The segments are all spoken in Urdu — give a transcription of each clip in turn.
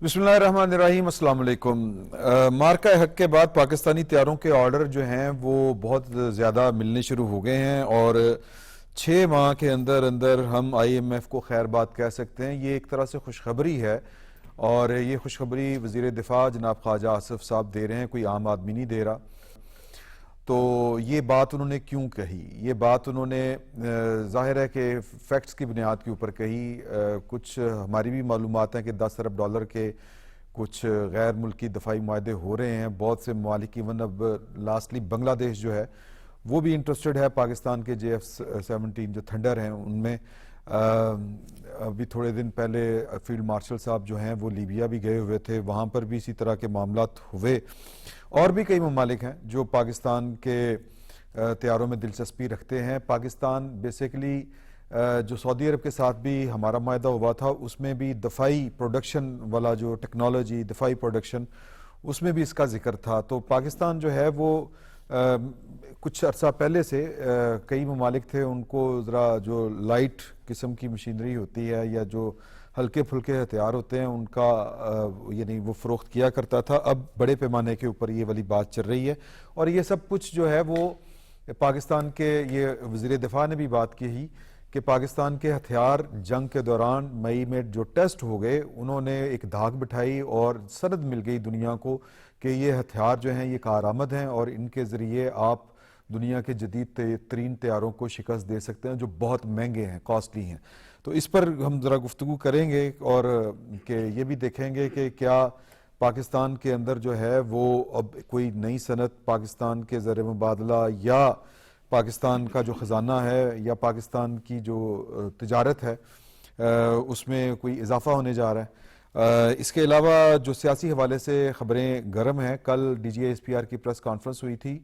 بسم اللہ الرحمن الرحیم، السلام علیکم۔ مارکہ حق کے بعد پاکستانی طیاروں کے آرڈر جو ہیں وہ بہت زیادہ ملنے شروع ہو گئے ہیں اور 6 ماہ کے اندر اندر ہم آئی ایم ایف کو خیر بات کہہ سکتے ہیں۔ یہ ایک طرح سے خوشخبری ہے اور یہ خوشخبری وزیر دفاع جناب خواجہ آصف صاحب دے رہے ہیں، کوئی عام آدمی نہیں دے رہا۔ تو یہ بات انہوں نے کیوں کہی؟ یہ بات انہوں نے ظاہر ہے کہ فیکٹس کی بنیاد کے اوپر کہی۔ کچھ ہماری بھی معلومات ہیں کہ $10 ارب کے کچھ غیر ملکی دفاعی معاہدے ہو رہے ہیں بہت سے ممالک، ایون اب لاسٹلی بنگلہ دیش جو ہے وہ بھی انٹرسٹڈ ہے پاکستان کے JF-17 جو تھنڈر ہیں ان میں۔ ابھی تھوڑے دن پہلے فیلڈ مارشل صاحب جو ہیں وہ لیبیا بھی گئے ہوئے تھے، وہاں پر بھی اسی طرح کے معاملات ہوئے۔ اور بھی کئی ممالک ہیں جو پاکستان کے طیاروں میں دلچسپی رکھتے ہیں۔ پاکستان بیسیکلی جو سعودی عرب کے ساتھ بھی ہمارا معاہدہ ہوا تھا اس میں بھی دفاعی پروڈکشن والا جو ٹیکنالوجی، دفاعی پروڈکشن، اس میں بھی اس کا ذکر تھا۔ تو پاکستان جو ہے وہ کچھ عرصہ پہلے سے کئی ممالک تھے ان کو ذرا جو لائٹ قسم کی مشینری ہوتی ہے یا جو ہلکے پھلکے ہتھیار ہوتے ہیں ان کا یعنی وہ فروخت کیا کرتا تھا۔ اب بڑے پیمانے کے اوپر یہ والی بات چل رہی ہے اور یہ سب کچھ جو ہے وہ پاکستان کے، یہ وزیر دفاع نے بھی بات کی ہی کہ پاکستان کے ہتھیار جنگ کے دوران مئی میں جو ٹیسٹ ہو گئے انہوں نے ایک دھاک بٹھائی اور سند مل گئی دنیا کو کہ یہ ہتھیار جو ہیں یہ کارآمد ہیں اور ان کے ذریعے آپ دنیا کے جدید ترین طیاروں کو شکست دے سکتے ہیں جو بہت مہنگے ہیں، کاسٹلی ہیں۔ تو اس پر ہم ذرا گفتگو کریں گے اور کہ یہ بھی دیکھیں گے کہ کیا پاکستان کے اندر جو ہے وہ اب کوئی نئی صنعت پاکستان کے زر مبادلہ یا پاکستان کا جو خزانہ ہے یا پاکستان کی جو تجارت ہے اس میں کوئی اضافہ ہونے جا رہا ہے۔ اس کے علاوہ جو سیاسی حوالے سے خبریں گرم ہیں، کل DGA-SPR کی پریس کانفرنس ہوئی تھی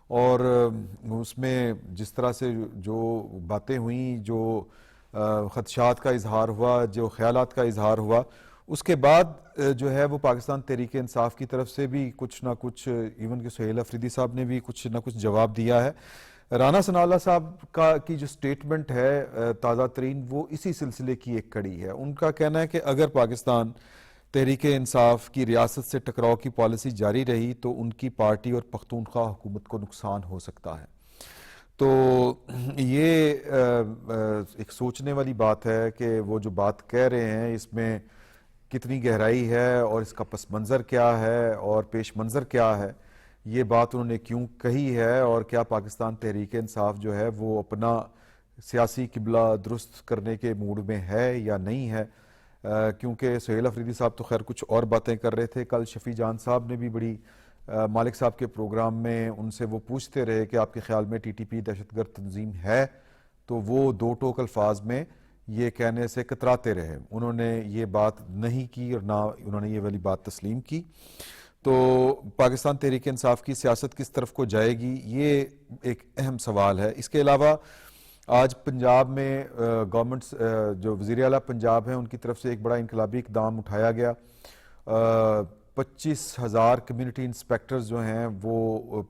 اور اس میں جس طرح سے جو باتیں ہوئیں، جو خدشات کا اظہار ہوا، جو خیالات کا اظہار ہوا، اس کے بعد جو ہے وہ پاکستان تحریک انصاف کی طرف سے بھی کچھ نہ کچھ، ایون کہ سہیل افریدی صاحب نے بھی کچھ نہ کچھ جواب دیا ہے۔ رانا ثناء اللہ صاحب کی جو سٹیٹمنٹ ہے تازہ ترین، وہ اسی سلسلے کی ایک کڑی ہے۔ ان کا کہنا ہے کہ اگر پاکستان تحریک انصاف کی ریاست سے ٹکراؤ کی پالیسی جاری رہی تو ان کی پارٹی اور پختونخوا حکومت کو نقصان ہو سکتا ہے۔ تو یہ ایک سوچنے والی بات ہے کہ وہ جو بات کہہ رہے ہیں اس میں کتنی گہرائی ہے اور اس کا پس منظر کیا ہے اور پیش منظر کیا ہے، یہ بات انہوں نے کیوں کہی ہے اور کیا پاکستان تحریک انصاف جو ہے وہ اپنا سیاسی قبلہ درست کرنے کے موڈ میں ہے یا نہیں ہے۔ کیونکہ سہیل افریدی صاحب تو خیر کچھ اور باتیں کر رہے تھے، کل شفیع جان صاحب نے بھی بڑی مالک صاحب کے پروگرام میں ان سے وہ پوچھتے رہے کہ آپ کے خیال میں TTP دہشت گرد تنظیم ہے، تو وہ دو ٹوک الفاظ میں یہ کہنے سے کتراتے رہے، انہوں نے یہ بات نہیں کی اور نہ انہوں نے یہ والی بات تسلیم کی۔ تو پاکستان تحریک انصاف کی سیاست کس طرف کو جائے گی، یہ ایک اہم سوال ہے۔ اس کے علاوہ آج پنجاب میں گورنمنٹ جو وزیر اعلیٰ پنجاب ہیں ان کی طرف سے ایک بڑا انقلابی اقدام اٹھایا گیا۔ 25,000 کمیونٹی انسپیکٹرز جو ہیں وہ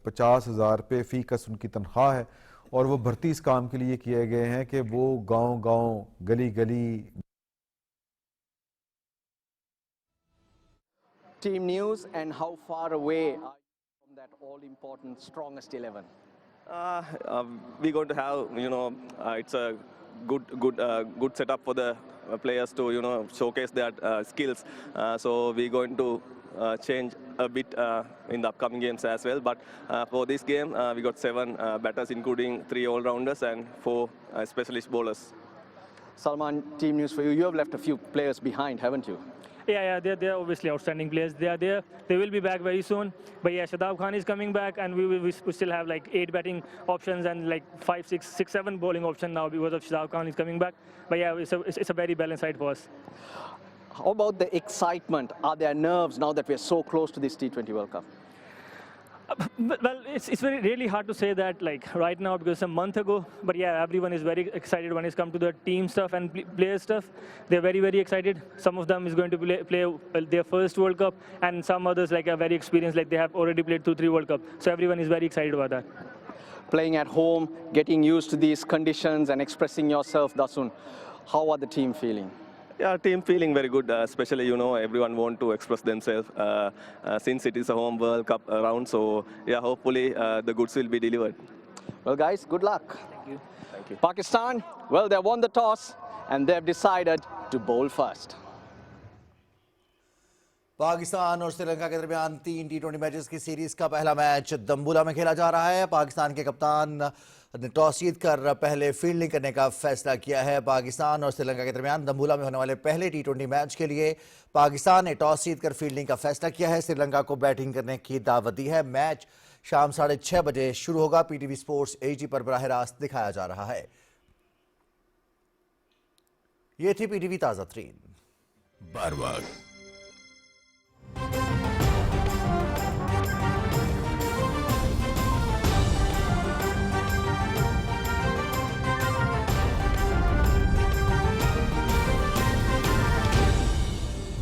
50,000 روپے فی کس ان کی تنخواہ ہے اور وہ بھرتی اس کام کے لیے کیے گئے ہیں کہ وہ گاؤں گاؤں، گلی گلی Team news and how far away are you from that all-important strongest 11? We're going to have, it's a good setup for the players to, showcase their skills. So we're going to change a bit in the upcoming games as well. But for this game, we got 7 batters, including 3 all-rounders and 4 specialist bowlers. Salman, team news for you. You have left a few players behind, haven't you? Yeah, they're obviously outstanding players. They are there. They will be back very soon. But yeah, Shadab Khan is coming back, and we still have like 8 batting options and like 5, 6, 7 bowling options now because of Shadab Khan is coming back. But yeah, it's a very balanced side for us. How about the excitement? Are there nerves now that we're so close to this T20 World Cup? Well, it's really hard to say that like right now because a month ago. But yeah, everyone is very excited when it's come to the team stuff and player stuff. They're very, very excited. Some of them is going to play their first World Cup, and some others like are very experienced, like they have already played 2-3 World Cup. So everyone is very excited about that. Playing at home, getting used to these conditions and expressing yourself, Dasun. How are the team feeling? Yeah, team feeling very good. Especially, you know, everyone want to express themselves since it is a home World Cup round. So, yeah, hopefully the goods will be delivered. Well, guys, good luck. Thank you. Pakistan, well, they won the toss and they've decided to bowl first. Pakistan اور سری لنکا کے درمیان 3 T20 میچز کی سیریز کا پہلا میچ دمبولا میں کھیلا جا رہا ہے. پاکستان کے کپتان نے ٹاس جیت کر پہلے فیلڈنگ کرنے کا فیصلہ کیا ہے. پاکستان اور سری لنکا کے درمیان دمبولا میں ہونے والے پہلے T20 میچ کے لیے پاکستان نے ٹاس جیت کر فیلڈنگ کا فیصلہ کیا ہے. سری لنکا کو بیٹنگ کرنے کی دعوت دی ہے. میچ شام 6:30 بجے شروع ہوگا. P T V sports HD پر براہ راست دکھایا جا رہا ہے. یہ تھی پی ٹی وی تازہ ترین. بارواق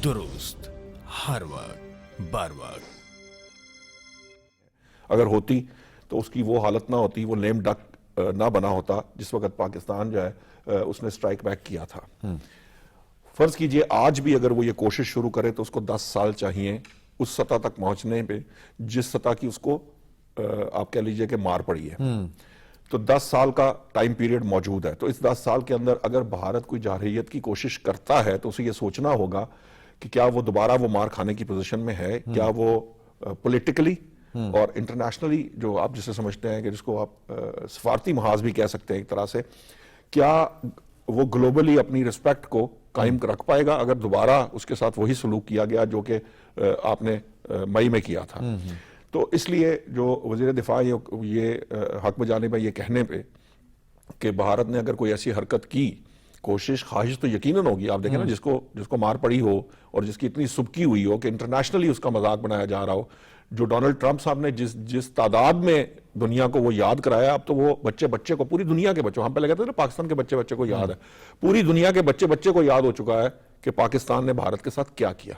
درست ہر وقت بار وقت. اگر ہوتی تو اس کی وہ حالت نہ ہوتی, وہ لیم ڈک نہ بنا ہوتا جس وقت پاکستان جو ہے اس نے سٹرائک بیک کیا تھا. فرض کیجئے آج بھی اگر وہ یہ کوشش شروع کرے تو اس کو 10 سال چاہیے اس سطح تک پہنچنے پہ جس سطح کی اس کو آپ کہہ لیجئے کہ مار پڑی ہے. تو 10 سال کا ٹائم پیریڈ موجود ہے. تو اس 10 سال کے اندر اگر بھارت کوئی جارحیت کی کوشش کرتا ہے تو اسے یہ سوچنا ہوگا کہ کیا وہ دوبارہ وہ مار کھانے کی پوزیشن میں ہے, کیا وہ پولیٹیکلی اور انٹرنیشنلی جو آپ جسے سمجھتے ہیں کہ جس کو آپ سفارتی محاذ بھی کہہ سکتے ہیں ایک طرح سے, کیا وہ گلوبلی اپنی رسپیکٹ کو قائم رکھ پائے گا اگر دوبارہ اس کے ساتھ وہی سلوک کیا گیا جو کہ آپ نے مئی میں کیا تھا. تو اس لیے جو وزیر دفاع یہ حق بجانب ہے یہ کہنے پہ کہ بھارت نے اگر کوئی ایسی حرکت کی, کوشش خواہش تو یقیناً ہوگی. آپ دیکھیں نا جس کو مار پڑی ہو اور جس کی اتنی سبکی ہوئی ہو کہ انٹرنیشنلی اس کا مذاق بنایا جا رہا ہو, جو ڈونلڈ ٹرمپ صاحب نے جس تعداد میں دنیا کو وہ یاد کرایا, اب تو وہ بچے کو, پوری دنیا کے بچوں, ہم پہلے کہتے تھے نا پاکستان کے بچے کو یاد ہے, پوری دنیا کے بچے کو یاد ہو چکا ہے کہ پاکستان نے بھارت کے ساتھ کیا کیا.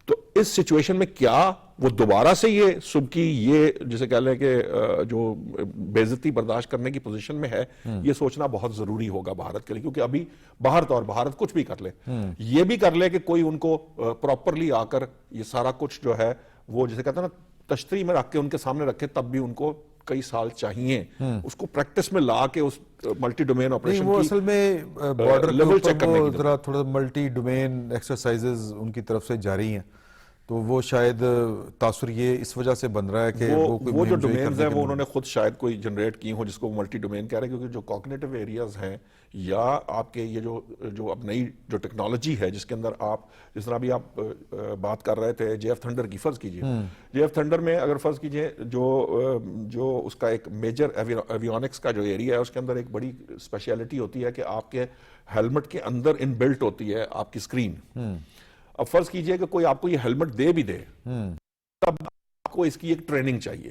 تو اس سچویشن میں کیا وہ دوبارہ سے یہ سبکی, یہ جسے کہہ لیں کہ جو بے عزتی برداشت کرنے کی پوزیشن میں ہے, یہ سوچنا بہت ضروری ہوگا بھارت کے لیے. کیونکہ ابھی باہر طور بھارت کچھ بھی کر لے, یہ بھی کر لے کہ کوئی ان کو پراپرلی آ کر یہ سارا کچھ جو ہے وہ جسے کہتے ہیں نا تشتری میں رکھ کے ان کے سامنے رکھے, تب بھی ان کو کئی سال چاہیے اس کو پریکٹس میں لا کے اس ملٹی ڈومین آپریشن وہ اصل میں بارڈر لیول چیک کرنے کی ذرا تھوڑا ملٹی ڈومین ایکسرسائزز ان کی طرف سے جاری ہیں, تو وہ شاید تاثر یہ اس وجہ سے بن رہا ہے کہ وہ جو ڈومینز ہیں وہ انہوں نے خود شاید کوئی جنریٹ کی ہوں جس کو ملٹی ڈومین کہہ رہے ہیں. کیونکہ جو کوگنیٹو ایریاز ہیں یا آپ کے یہ جو اب نئی جو ٹیکنالوجی ہے جس کے اندر آپ جس طرح بھی آپ بات کر رہے تھے جے ایف تھنڈر کی, فرض کیجئے جے ایف تھنڈر میں اگر فرض کیجئے جو اس کا ایک میجر ایویونکس کا جو ایریا ہے اس کے اندر ایک بڑی اسپیشلٹی ہوتی ہے کہ آپ کے ہیلمٹ کے اندر ان بلٹ ہوتی ہے آپ کی اسکرین. اب فرض کیجئے کہ کوئی آپ کو یہ ہیلمٹ دے بھی دے تب آپ کو اس کی ایک ٹریننگ چاہیے.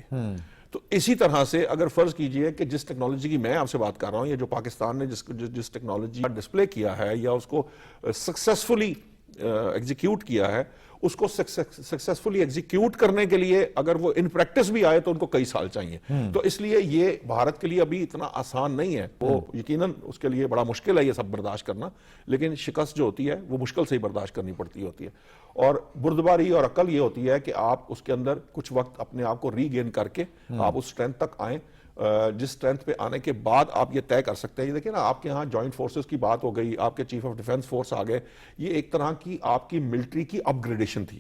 تو اسی طرح سے اگر فرض کیجئے کہ جس ٹیکنالوجی کی میں آپ سے بات کر رہا ہوں, یہ جو پاکستان نے جس ٹیکنالوجی کا ڈسپلے کیا ہے یا اس کو سکسیسفلی ایگزیکیوٹ کیا ہے, اس کو سکسیسفلی ایگزیکیوٹ کرنے کے لیے اگر وہ ان پریکٹس بھی آئے تو ان کو کئی سال چاہیے. تو اس لیے یہ بھارت کے لیے ابھی اتنا آسان نہیں ہے. وہ یقیناً اس کے لیے بڑا مشکل ہے یہ سب برداشت کرنا, لیکن شکست جو ہوتی ہے وہ مشکل سے ہی برداشت کرنی پڑتی ہوتی ہے. اور بردباری اور عقل یہ ہوتی ہے کہ آپ اس کے اندر کچھ وقت اپنے آپ کو ری گین کر کے آپ اس سٹرینتھ تک آئیں جس سٹرینتھ پہ آنے کے بعد آپ یہ طے کر سکتے ہیں. یہ دیکھیں نا آپ کے ہاں جوائنٹ فورسز کی بات ہو گئی, آپ کے چیف آف ڈیفنس فورس آ گئے, یہ ایک طرح کی آپ کی ملٹری کی اپ گریڈیشن تھی.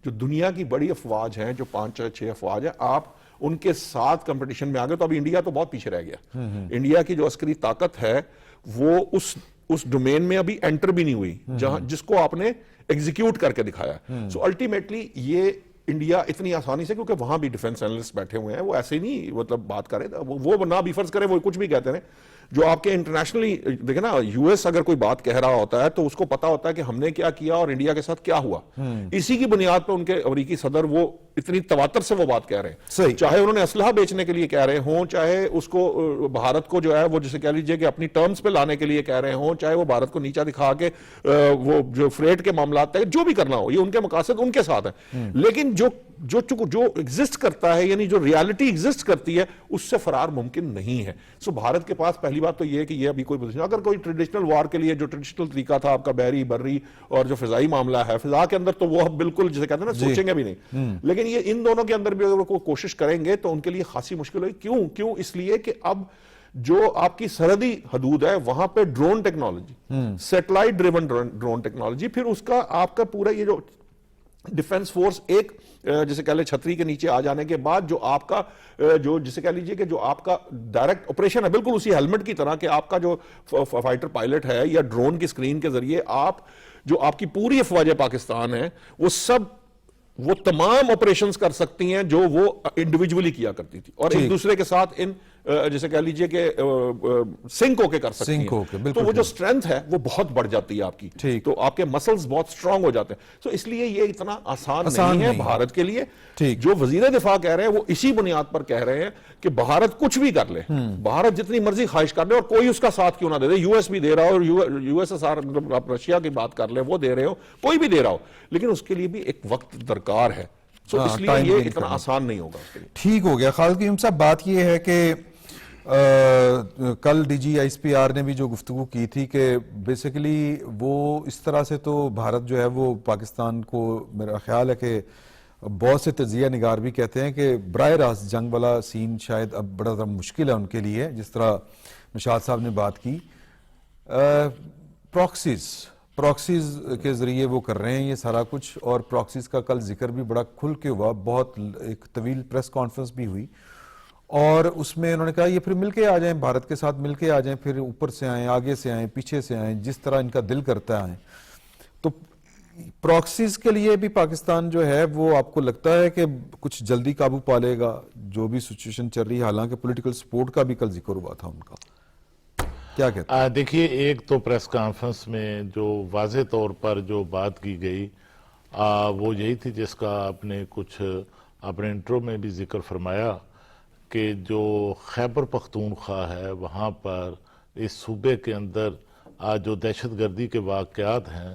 جو دنیا کی بڑی افواج ہیں, جو 5-6 افواج ہیں, آپ ان کے ساتھ کمپٹیشن میں آ گئے. تو ابھی انڈیا تو بہت پیچھے رہ گیا. انڈیا کی جو عسکری طاقت ہے وہ اس ڈومین میں ابھی انٹر بھی نہیں ہوئی جس کو آپ نے ایگزیکیوٹ کر کے دکھایا. سو الٹیمیٹلی یہ انڈیا اتنی آسانی سے, کیونکہ وہاں بھی ڈیفنس اینالسٹ بیٹھے ہوئے ہیں, وہ ایسے ہی نہیں مطلب بات کرے, وہ نہ بھی فرض کرے وہ کچھ بھی کہتے ہیں. جو آپ کے انٹرنیشنلی دیکھیں نا, یو ایس اگر کوئی بات کہہ رہا ہوتا ہے تو اس کو پتا ہوتا ہے کہ ہم نے کیا کیا اور انڈیا کے ساتھ کیا ہوا. اسی کی بنیاد پہ ان کے امریکی صدر وہ اتنی تواتر سے وہ بات کہہ رہے ہیں, چاہے انہوں نے اسلحہ بیچنے کے لیے کہہ رہے ہوں, چاہے اس کو بھارت کو جو ہے وہ جسے کہہ لیجئے کہ اپنی ٹرمز پہ لانے کے لیے کہہ رہے ہوں, چاہے وہ بھارت کو نیچا دکھا کے وہ جو فریٹ کے معاملات جو بھی کرنا ہو, یہ ان کے مقاصد ان کے ساتھ ہیں. لیکن جو جو ایگزسٹ کرتا ہے, یعنی جو ریالٹی ایگزسٹ کرتی ہے, اس سے فرار ممکن نہیں ہے. سو بھارت کے پاس پہلی بات تو یہ ہے کہ یہ ابھی کوئی پوزیشن, اگر کوئی ٹریڈیشنل وار کے لیے جو ٹریڈیشنل طریقہ تھا آپ کا بحری بری اور جو فضائی معاملہ ہے, فضا کے اندر تو وہ بالکل جسے کہتے ہیں نا سوچیں گے بھی نہیں, لیکن یہ ان دونوں کے اندر بھی اگر وہ کوشش کریں گے تو ان کے لیے خاصی مشکل ہوگی. کیوں؟ اس لیے کہ اب جو آپ کی سرحدی حدود ہے وہاں پہ ڈرون ٹیکنالوجی, سیٹلائٹ ڈریون ڈرون ٹیکنالوجی, پھر اس کا آپ کا پورا یہ جو ڈیفنس فورس ایک جسے کہہ لیں چھتری کے نیچے آ جانے کے بعد جو آپ کا جو جسے کہہ لیجئے کہ جو آپ کا ڈائریکٹ آپریشن ہے بالکل اسی ہیلمٹ کی طرح کہ آپ کا جو فائٹر پائلٹ ہے یا ڈرون کی سکرین کے ذریعے آپ جو آپ کی پوری افواج پاکستان ہے وہ تمام آپریشنز کر سکتی ہیں جو وہ انڈیویجولی کیا کرتی تھی, اور ایک دوسرے کے ساتھ ان جسے کہہ لیجئے کہ سنک ہو کے کر سکتی ہیں. تو وہ جو سٹرینتھ ہے وہ بہت بڑھ جاتی ہے آپ کی, تو آپ کے مسلز بہت سٹرونگ ہو جاتے ہیں. تو اس لیے یہ اتنا آسان نہیں ہے بھارت کے لیے. جو وزیر دفاع کہہ رہے ہیں وہ اسی بنیاد پر کہہ رہے ہیں کہ بھارت کچھ بھی کر لے, بھارت جتنی مرضی خواہش کر لے اور کوئی اس کا ساتھ کیوں نہ دے دے, یو ایس بھی دے رہا ہو, اور یو ایس ایس آر آپ رشیا کی بات کر لیں وہ دے رہے ہو, کوئی بھی دے رہا ہو, لیکن اس کے لیے بھی ایک وقت درکار ہے. سو اس لیے یہ اتنا آسان نہیں ہوگا. ٹھیک ہو گیا. خالد قیوم صاحب, بات یہ ہے کہ کل D G S P R نے بھی جو گفتگو کی تھی کہ بیسیکلی وہ اس طرح سے تو بھارت جو ہے وہ پاکستان کو, میرا خیال ہے کہ بہت سے تجزیہ نگار بھی کہتے ہیں کہ براہ راست جنگ والا سین شاید اب بڑا زیادہ مشکل ہے ان کے لیے, جس طرح نشاط صاحب نے بات کی. پراکسیز کے ذریعے وہ کر رہے ہیں یہ سارا کچھ, اور پراکسیز کا کل ذکر بھی بڑا کھل کے ہوا, بہت ایک طویل پریس کانفرنس بھی ہوئی, اور اس میں انہوں نے کہا یہ پھر مل کے آ جائیں, بھارت کے ساتھ مل کے آ جائیں, پھر اوپر سے آئیں, آگے سے آئیں, پیچھے سے آئیں, جس طرح ان کا دل کرتا ہے. تو پراکسیز کے لیے بھی پاکستان جو ہے وہ آپ کو لگتا ہے کہ کچھ جلدی قابو پا لے گا جو بھی سچویشن چل رہی ہے, حالانکہ پولیٹیکل سپورٹ کا بھی کل ذکر ہوا تھا ان کا, کیا کہتے ہیں؟ دیکھیے, ایک تو پریس کانفرنس میں جو واضح طور پر جو بات کی گئی وہ یہی تھی جس کا آپ نے کچھ اپنے انٹرو میں بھی ذکر فرمایا کہ جو خیبر پختونخوا ہے وہاں پر اس صوبے کے اندر جو دہشت گردی کے واقعات ہیں,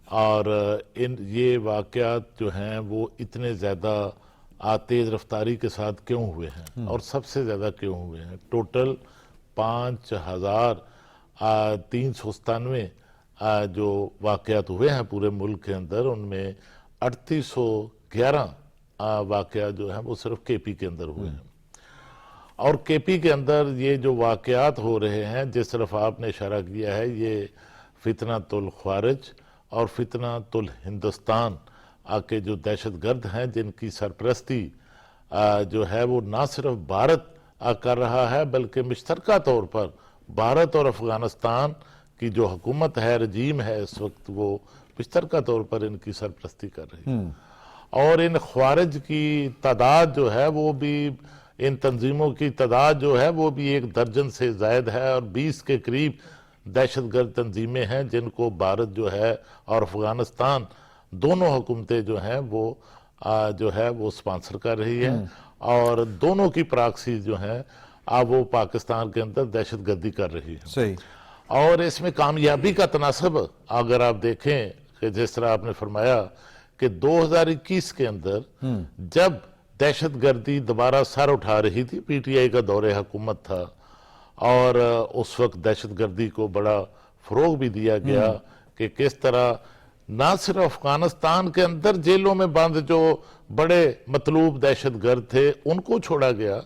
اور یہ واقعات جو ہیں وہ اتنے زیادہ تیز رفتاری کے ساتھ کیوں ہوئے ہیں, اور سب سے زیادہ کیوں ہوئے ہیں. ٹوٹل 5397 جو واقعات ہوئے ہیں پورے ملک کے اندر, ان میں 3811 واقعات جو ہیں وہ صرف کے پی کے اندر ہوئے ہیں. اور کے پی کے اندر یہ جو واقعات ہو رہے ہیں جس طرف آپ نے اشارہ کیا ہے, یہ فتنۃ الخوارج اور فتنۃ الہندوستان کے جو دہشت گرد ہیں جن کی سرپرستی جو ہے وہ نہ صرف بھارت کر رہا ہے بلکہ مشترکہ طور پر بھارت اور افغانستان کی جو حکومت ہے, رجیم ہے اس وقت, وہ مشترکہ طور پر ان کی سرپرستی کر رہی ہے. اور ان خوارج کی تعداد جو ہے وہ بھی, ان تنظیموں کی تعداد جو ہے وہ بھی 1 درجن سے زائد ہے, اور 20 کے قریب دہشت گرد تنظیمیں ہیں جن کو بھارت جو ہے اور افغانستان دونوں حکومتیں جو ہیں وہ جو ہے وہ سپانسر کر رہی ہیں, اور دونوں کی پراکسی جو ہیں وہ پاکستان کے اندر دہشت گردی کر رہی ہے. صحیح. اور اس میں کامیابی کا تناسب اگر آپ دیکھیں کہ جس طرح آپ نے فرمایا کہ 2021 کے اندر جب دہشت گردی دوبارہ سر اٹھا رہی تھی, پی ٹی آئی کا دور حکومت تھا, اور اس وقت دہشت گردی کو بڑا فروغ بھی دیا گیا کہ کس طرح نہ صرف افغانستان کے اندر جیلوں میں بند جو بڑے مطلوب دہشت گرد تھے ان کو چھوڑا گیا,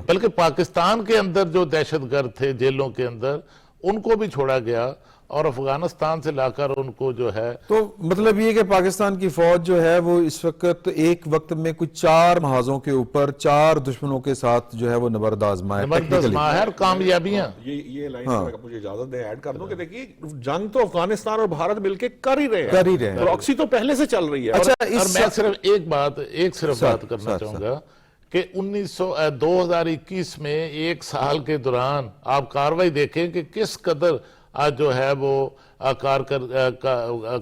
بلکہ پاکستان کے اندر جو دہشت گرد تھے جیلوں کے اندر ان کو بھی چھوڑا گیا, اور افغانستان سے لا کر ان کو جو ہے. تو مطلب یہ کہ پاکستان کی فوج جو ہے وہ اس وقت ایک وقت میں کچھ 4 محاذوں کے اوپر 4 دشمنوں کے ساتھ جو ہے وہ نبرد آزما ہے, کامیابیاں. یہ لائن مجھے اجازت دیں ایڈ کر دوں کہ دیکھیے جنگ تو افغانستان اور بھارت مل کے کر ہی رہے ہیں, پراکسی تو پہلے سے چل رہی ہے. اور میں صرف ایک بات کرنا چاہوں گا کہ 2021 میں 1 سال کے دوران آپ کاروائی دیکھیں کہ کس قدر جو ہے وہ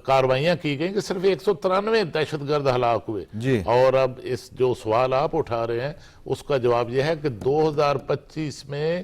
کاروائیاں کی گئیں کہ صرف 193 دہشت گرد ہلاک ہوئے. اور اب اس جو سوال آپ اٹھا رہے ہیں اس کا جواب یہ ہے کہ 2025 میں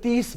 $30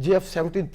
JF-17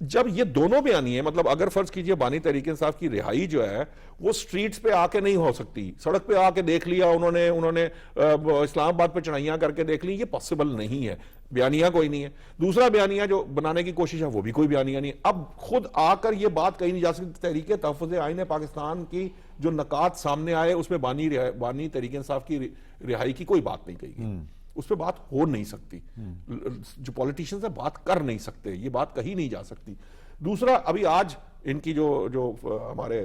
جب یہ دونوں بیانیے مطلب اگر فرض کیجئے بانی تحریک انصاف کی رہائی جو ہے وہ سٹریٹس پہ آ کے نہیں ہو سکتی, سڑک پہ آ کے دیکھ لیا انہوں نے اسلام آباد پہ چڑھائیاں کر کے دیکھ لی, یہ پاسبل نہیں ہے, بیانیہ کوئی نہیں ہے. دوسرا بیانیہ جو بنانے کی کوشش ہے وہ بھی کوئی بیانیہ نہیں. اب خود آ کر یہ بات کہی نہیں جا سکتی تحریک تحفظ آئین پاکستان کی جو نکات سامنے آئے اس میں بانی تحریک انصاف کی رہائی کی کوئی بات نہیں کہی گئی, اس پہ بات ہو نہیں سکتی, جو پولیٹیشنز ہیں بات کر نہیں سکتے, یہ بات کہی نہیں جا سکتی. دوسرا ابھی آج ان کی جو ہمارے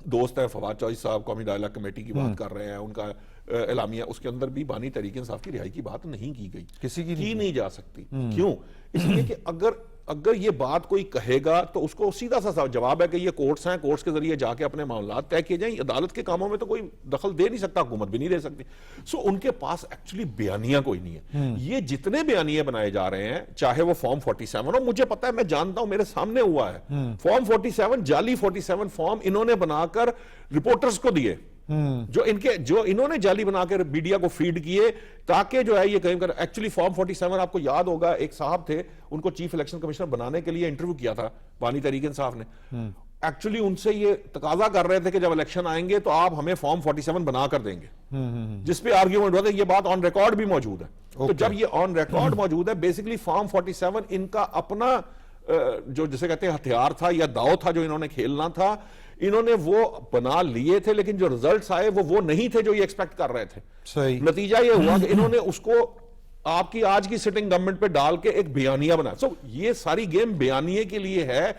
دوست ہیں فواد چوہدری صاحب قومی ڈائلاگ کمیٹی کی بات کر رہے ہیں, ان کا اعلامیہ, اس کے اندر بھی بانی تحریک انصاف کی رہائی کی بات نہیں کی گئی, کسی کی نہیں جا سکتی. کیوں؟ اس لیے کہ اگر یہ بات کوئی کہے گا تو اس کو سیدھا سا جواب ہے کہ یہ کورٹس ہیں, کورٹس کے ذریعے جا کے اپنے معاملات طے کیے جائیں, عدالت کے کاموں میں تو کوئی دخل دے نہیں سکتا, حکومت بھی نہیں دے سکتی. سو ان کے پاس ایکچولی بیانیہ کوئی نہیں ہے. یہ جتنے بیانیے بنائے جا رہے ہیں چاہے وہ فارم 47 ہو, مجھے پتا ہے, میں جانتا ہوں, میرے سامنے ہوا ہے فارم 47, جعلی 47 فارم انہوں نے بنا کر رپورٹرز کو دیے, جو انہوں نے جعلی بنا کر میڈیا کو فیڈ کیے تاکہ جو ہے یہ کہیں کر. ایکچولی فارم 47 آپ کو یاد ہوگا, ایک صاحب تھے, ان کو چیف الیکشن کمشنر بنانے کے لیے انٹرویو کیا تھا بانی تحریک انصاف نے. ایکچولی ان سے یہ تقاضا کر رہے تھے کہ جب الیکشن آئیں گے تو آپ ہمیں فارم 47 بنا کر دیں گے, جس پہ آرگیومنٹ ہوا تھا. یہ بات آن ریکارڈ بھی موجود ہے. تو جب یہ آن ریکارڈ موجود ہے, بیسیکلی فارم 47 ان کا اپنا جو جسے کہتے ہیں ہتھیار تھا یا داؤ تھا جو انہوں نے کھیلنا تھا, انہوں نے وہ بنا لیے تھے, لیکن جو ریزلٹس آئے وہ نہیں تھے جو یہ ایکسپیکٹ کر رہے تھے. صحیح. نتیجہ یہ ہوا کہ انہوں نے اس کو آپ کی آج کی سٹنگ گورنمنٹ پہ ڈال کے ایک بیانیہ بنا. سو یہ ساری گیم بیانیے کے لیے ہے,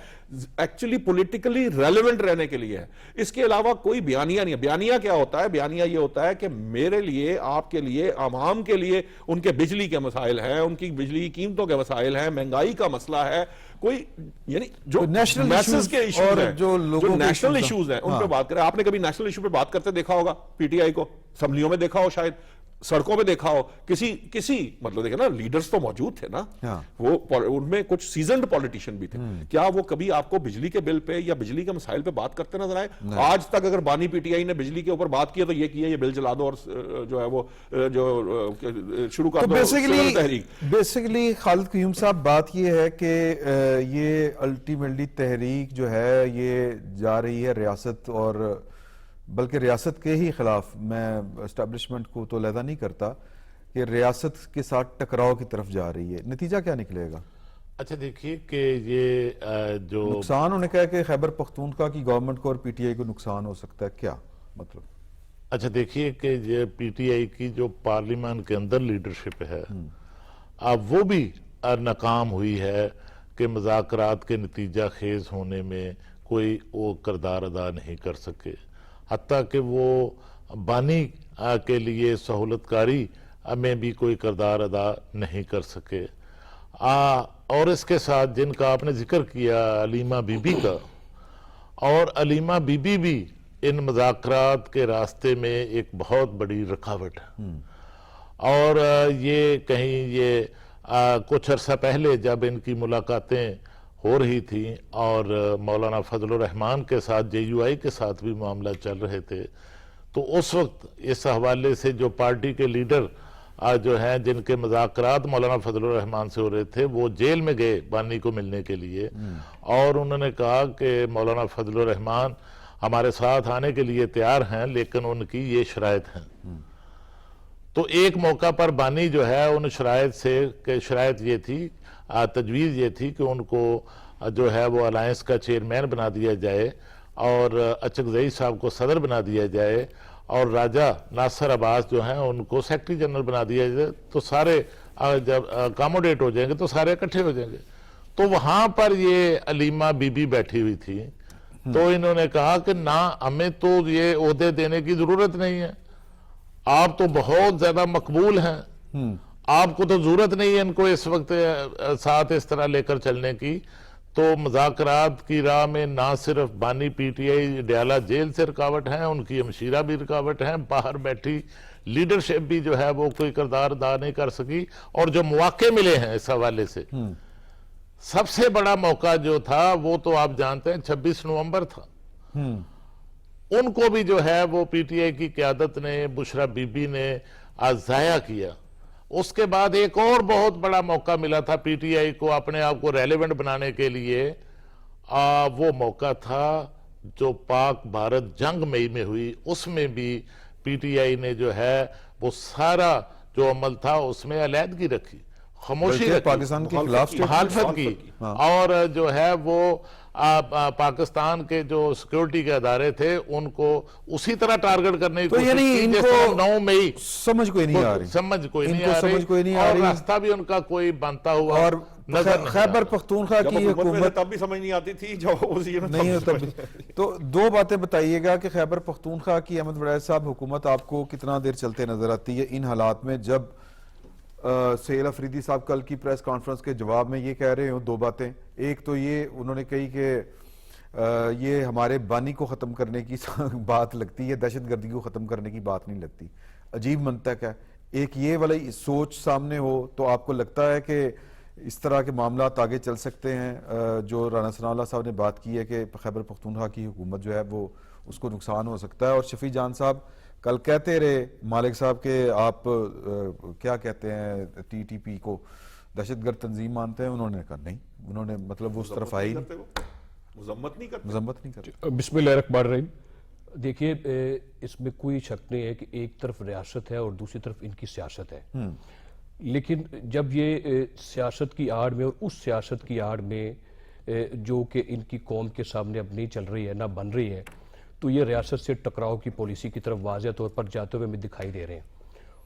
ایکچولی پولیٹیکلی ریلیونٹ رہنے کے لیے ہے, اس کے علاوہ کوئی بیانیہ نہیں ہے. بیانیہ کیا ہوتا ہے؟ بیانیہ یہ ہوتا ہے کہ میرے لیے, آپ کے لیے, عوام کے لیے ان کے بجلی کے مسائل ہیں, ان کی بجلی کی قیمتوں کے مسائل ہیں, مہنگائی کا مسئلہ ہے, کوئی یعنی جو نیشنل میسز کے ایشوز ہیں, جو نیشنل ایشوز ہیں ان پہ بات کریں. آپ نے کبھی نیشنل ایشو پہ بات کرتے دیکھا ہوگا پی ٹی آئی کو؟ اسمبلیوں میں دیکھا ہو, شاید سڑکوں پہ دیکھا ہو, کسی مطلب دیکھیں نا, لیڈرز تو موجود تھے نا, وہ ان میں کچھ سیزنڈ پولیٹیشین بھی تھے. کیا وہ کبھی آپ کو بجلی کے بل پہ یا بجلی کے مسائل پہ بات کرتے نظر آئے؟ آج تک اگر بانی پی ٹی آئی نے بجلی کے اوپر بات کی تو یہ کیا, یہ بل چلا دو اور جو ہے وہ جو شروع کر دو. بیسیکلی خالد قیوم صاحب, بات یہ ہے کہ یہ الٹیمیٹلی تحریک جو ہے یہ جا رہی ہے ریاست, اور بلکہ ریاست کے ہی خلاف, میں اسٹیبلشمنٹ کو تو علیحدہ نہیں کرتا, کہ ریاست کے ساتھ ٹکراؤ کی طرف جا رہی ہے. نتیجہ کیا نکلے گا؟ اچھا دیکھیے کہ یہ جو نقصان, انہوں نے کہا کہ خیبر پختونخوا کی گورنمنٹ کو اور پی ٹی آئی کو نقصان ہو سکتا ہے, کیا مطلب؟ اچھا دیکھیے کہ یہ پی ٹی آئی کی جو پارلیمان کے اندر لیڈرشپ ہے, اب وہ بھی ناکام ہوئی ہے کہ مذاکرات کے نتیجہ خیز ہونے میں کوئی وہ کردار ادا نہیں کر سکے, حتیٰ کہ وہ بانی کے لیے سہولت کاری میں بھی کوئی کردار ادا نہیں کر سکے. اور اس کے ساتھ جن کا آپ نے ذکر کیا علیمہ بی بی کا, اور علیمہ بی بی بھی ان مذاکرات کے راستے میں ایک بہت بڑی رکاوٹ ہے. اور یہ کہیں یہ کچھ عرصہ پہلے جب ان کی ملاقاتیں ہو رہی تھیں اور مولانا فضل الرحمان کے ساتھ جے یو آئی کے ساتھ بھی معاملہ چل رہے تھے, تو اس وقت اس حوالے سے جو پارٹی کے لیڈر جو ہیں جن کے مذاکرات مولانا فضل الرحمان سے ہو رہے تھے, وہ جیل میں گئے بانی کو ملنے کے لیے, اور انہوں نے کہا کہ مولانا فضل الرحمان ہمارے ساتھ آنے کے لیے تیار ہیں لیکن ان کی یہ شرائط ہیں. تو ایک موقع پر بانی جو ہے ان شرائط سے, کہ شرائط یہ تھی, تجویز یہ تھی کہ ان کو جو ہے وہ الائنس کا چیئرمین بنا دیا جائے اور اچکزئی صاحب کو صدر بنا دیا جائے اور راجہ ناصر عباس جو ہیں ان کو سیکرٹری جنرل بنا دیا جائے, تو سارے جب اکاموڈیٹ ہو جائیں گے تو سارے اکٹھے ہو جائیں گے. تو وہاں پر یہ علیمہ بی بی بیٹھی ہوئی تھی, تو انہوں نے کہا کہ نہ, ہمیں تو یہ عہدے دینے کی ضرورت نہیں ہے, آپ تو بہت زیادہ مقبول ہیں, آپ کو تو ضرورت نہیں ہے ان کو اس وقت ساتھ اس طرح لے کر چلنے کی. تو مذاکرات کی راہ میں نہ صرف بانی پی ٹی آئی ڈیالہ جیل سے رکاوٹ ہیں, ان کی ہمشیرہ بھی رکاوٹ ہیں, باہر بیٹھی لیڈرشپ بھی جو ہے وہ کوئی کردار ادا نہیں کر سکی. اور جو مواقع ملے ہیں اس حوالے سے, سب سے بڑا موقع جو تھا وہ تو آپ جانتے ہیں 26 نومبر تھا. ان کو بھی جو ہے وہ پی ٹی آئی کی قیادت نے, بشرا بی بی نے ضائع کیا. اس کے بعد ایک اور بہت بڑا موقع ملا تھا پی ٹی آئی کو اپنے آپ کو ریلیونٹ بنانے کے لیے، وہ موقع تھا جو پاک بھارت جنگ مئی میں ہوئی. اس میں بھی پی ٹی آئی نے جو ہے وہ سارا جو عمل تھا اس میں علیحدگی رکھی، خاموشی بلکہ رکھی، پاکستان کے خلاف مخالفت کی، اور جو ہے وہ پاکستان کے جو سیکیورٹی کے ادارے تھے ان کو اسی طرح ٹارگٹ کرنے کی تو کوشش یعنی کی ان جس کو طرح 9 مئی سمجھ کوئی نہیں آ رہی، سمجھ کوئی ان نہیں کو آ سمجھ کوئی نہیں رہی، آ اور رہی، راستہ بھی ان کا کوئی بنتا ہوا اور نظر نہیں خیبر آ رہا. پختونخوا جب کی حکومت میں حکومت تب بھی سمجھ نہیں آتی تھی، جب وزیر نہیں ہوتا بھی. تو دو باتیں بتائیے گا کہ خیبر پختونخوا کی احمد وڑائچ صاحب حکومت آپ کو کتنا دیر چلتے نظر آتی ہے ان حالات میں، جب سہیل افریدی صاحب کل کی پریس کانفرنس کے جواب میں یہ کہہ رہے ہوں دو باتیں. ایک تو یہ انہوں نے کہی کہ یہ ہمارے بانی کو ختم کرنے کی بات لگتی ہے، دہشت گردی کو ختم کرنے کی بات نہیں لگتی. عجیب منطق ہے. ایک یہ والی سوچ سامنے ہو تو آپ کو لگتا ہے کہ اس طرح کے معاملات آگے چل سکتے ہیں. جو رانا ثناء اللہ صاحب نے بات کی ہے کہ خیبر پختونخوا کی حکومت جو ہے وہ اس کو نقصان ہو سکتا ہے. اور شفیع جان صاحب کل کہتے رہے مالک صاحب کہ آپ کیا کہتے ہیں ٹی ٹی پی کو دہشت گرد تنظیم مانتے ہیں، انہوں نے کہا نہیں، انہوں نے مطلب اس طرف آئی مذمت نہیں کرتے. مذمت نہیں کرتے. بسم اللہ الرحمن الرحیم. دیکھیے اس میں کوئی شک نہیں ہے کہ ایک طرف ریاست ہے اور دوسری طرف ان کی سیاست ہے، لیکن جب یہ سیاست کی آڑ میں اور اس سیاست کی آڑ میں جو کہ ان کی قوم کے سامنے اب نہیں چل رہی ہے نہ بن رہی ہے، تو یہ ریاست سے ٹکراؤ کی پالیسی کی طرف واضح طور پر جاتے ہوئے ہمیں دکھائی دے رہے ہیں.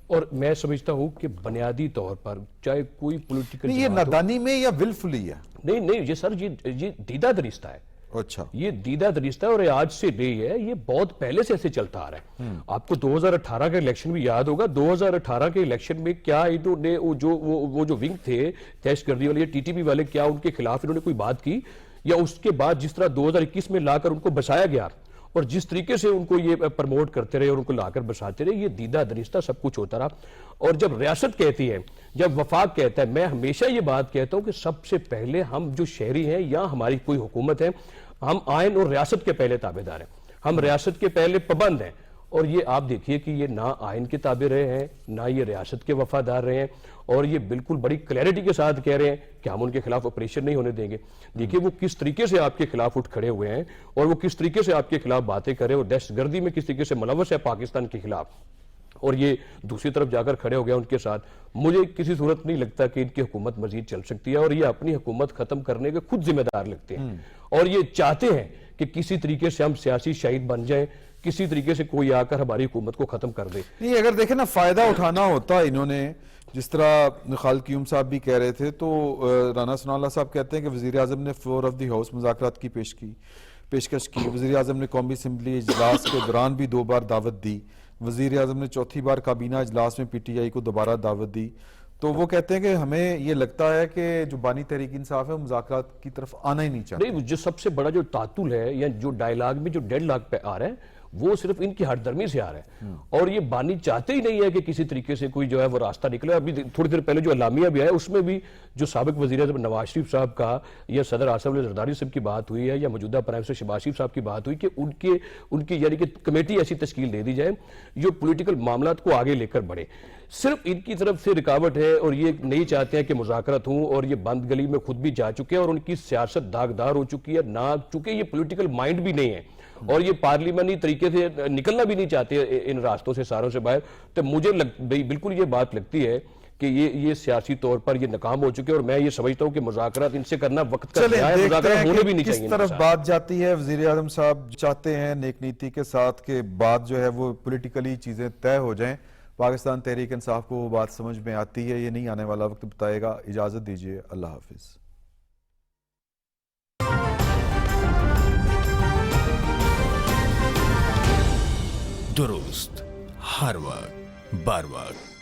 اور میں سمجھتا ہوں کہ بنیادی طور پر چاہے کوئی پولیٹیکل یہ نادانی میں یا ولفلی ہے؟ نہیں یہ سر یہ دیدہ درستہ ہے. اچھا، یہ دیدہ درستہ ہے اور یہ آج سے نہیں ہے، یہ بہت پہلے سے ایسے چلتا آ رہا ہے. آپ کو 2018 کا الیکشن بھی یاد ہوگا. 2018 کے الیکشن میں کیا انہوں نے وہ جو ونگ تھے دہشت گردی والے ٹی ٹی پی والے، کیا ان کے خلاف انہوں نے کوئی بات کی؟ یا اس کے بعد جس طرح 2021 میں لا کر ان کو بسایا گیا اور جس طریقے سے ان کو یہ پرموٹ کرتے رہے اور ان کو لا کر بساتے رہے، یہ دیدہ درستہ سب کچھ ہوتا رہا. اور جب ریاست کہتی ہے، جب وفاق کہتا ہے، میں ہمیشہ یہ بات کہتا ہوں کہ سب سے پہلے ہم جو شہری ہیں یا ہماری کوئی حکومت ہے، ہم آئین اور ریاست کے پہلے تابعدار ہیں، ہم ریاست کے پہلے پابند ہیں. اور یہ آپ دیکھیے کہ یہ نہ آئین کے تابع رہے ہیں، نہ یہ ریاست کے وفادار رہے ہیں، اور یہ بالکل بڑی کلیئرٹی کے ساتھ کہہ رہے ہیں کہ ہم ان کے خلاف آپریشن نہیں ہونے دیں گے. دیکھیے وہ کس طریقے سے آپ کے خلاف اٹھ کھڑے ہوئے ہیں اور وہ کس طریقے سے آپ کے خلاف باتیں کرے اور دہشت گردی میں کس طریقے سے ملوث ہے پاکستان کے خلاف، اور یہ دوسری طرف جا کر کھڑے ہو گیا ان کے ساتھ. مجھے کسی صورت نہیں لگتا کہ ان کی حکومت مزید چل سکتی ہے، اور یہ اپنی حکومت ختم کرنے کے خود ذمہ دار لگتے ہیں اور یہ چاہتے ہیں کہ کسی طریقے سے ہم سیاسی شہید بن جائیں، کسی طریقے سے کوئی آ کر ہماری حکومت کو ختم کر دے. نہیں اگر دیکھیں نا فائدہ اٹھانا ہوتا انہوں نے، جس طرح خالد قیوم صاحب بھی کہہ رہے تھے، تو رانا ثناء اللہ صاحب کہتے ہیں کہ وزیر اعظم نے فلور آف دی ہاؤس مذاکرات کی پیشکش کی. وزیر اعظم نے قومی اسمبلی اجلاس کے دوران بھی 2 بار دعوت دی. وزیر اعظم نے چوتھی بار کابینہ اجلاس میں پی ٹی آئی کو دوبارہ دعوت دی. تو وہ کہتے ہیں کہ ہمیں یہ لگتا ہے کہ جو بانی تحریک انصاف ہے وہ مذاکرات کی طرف آنا ہی نہیں چاہتے. نہیں، جو سب سے بڑا جو تعطل ہے یا جو ڈائیلاگ میں جو ڈیڈ لاک پہ آ رہا ہے وہ صرف ان کی ہٹ درمی سے آ رہا ہے، اور یہ بانی چاہتے ہی نہیں ہے کہ کسی طریقے سے کوئی جو ہے وہ راستہ نکلے. ابھی تھوڑی دیر پہلے جو اعلامیہ بھی آیا اس میں بھی جو سابق وزیر اعظم نواز شریف صاحب کا یا صدر آصف علی زرداری صاحب کی بات ہوئی ہے یا موجودہ پرائم منسٹر شہباز شریف صاحب کی بات ہوئی کہ ان کی یعنی کہ کمیٹی ایسی تشکیل دے دی جائے جو پولیٹیکل معاملات کو آگے لے کر بڑھے. صرف ان کی طرف سے رکاوٹ ہے اور یہ نہیں چاہتے ہیں کہ مذاکرات ہوں، اور یہ بند گلی میں خود بھی جا چکے ہیں اور ان کی سیاست داغدار ہو چکی ہے، نہ چونکہ یہ پولیٹیکل مائنڈ بھی نہیں ہے اور یہ پارلیمانی طریقے سے نکلنا بھی نہیں چاہتے ان راستوں سے ساروں سے باہر. تو مجھے بالکل یہ بات لگتی ہے کہ یہ سیاسی طور پر یہ ناکام ہو چکے، اور میں یہ سمجھتا ہوں کہ مذاکرات ان سے کرنا وقت کا ضیاع ہے، مذاکرات ہونے بھی نہیں چاہیے. کس طرف بات جاتی ہے. وزیر اعظم صاحب چاہتے ہیں نیک نیتی کے ساتھ کہ بات جو ہے وہ پولیٹیکلی چیزیں طے ہو جائیں. پاکستان تحریک انصاف کو وہ بات سمجھ میں آتی ہے، یہ نہیں آنے والا وقت بتائے گا. اجازت دیجیے، اللہ حافظ. درست ہر وقت بر وقت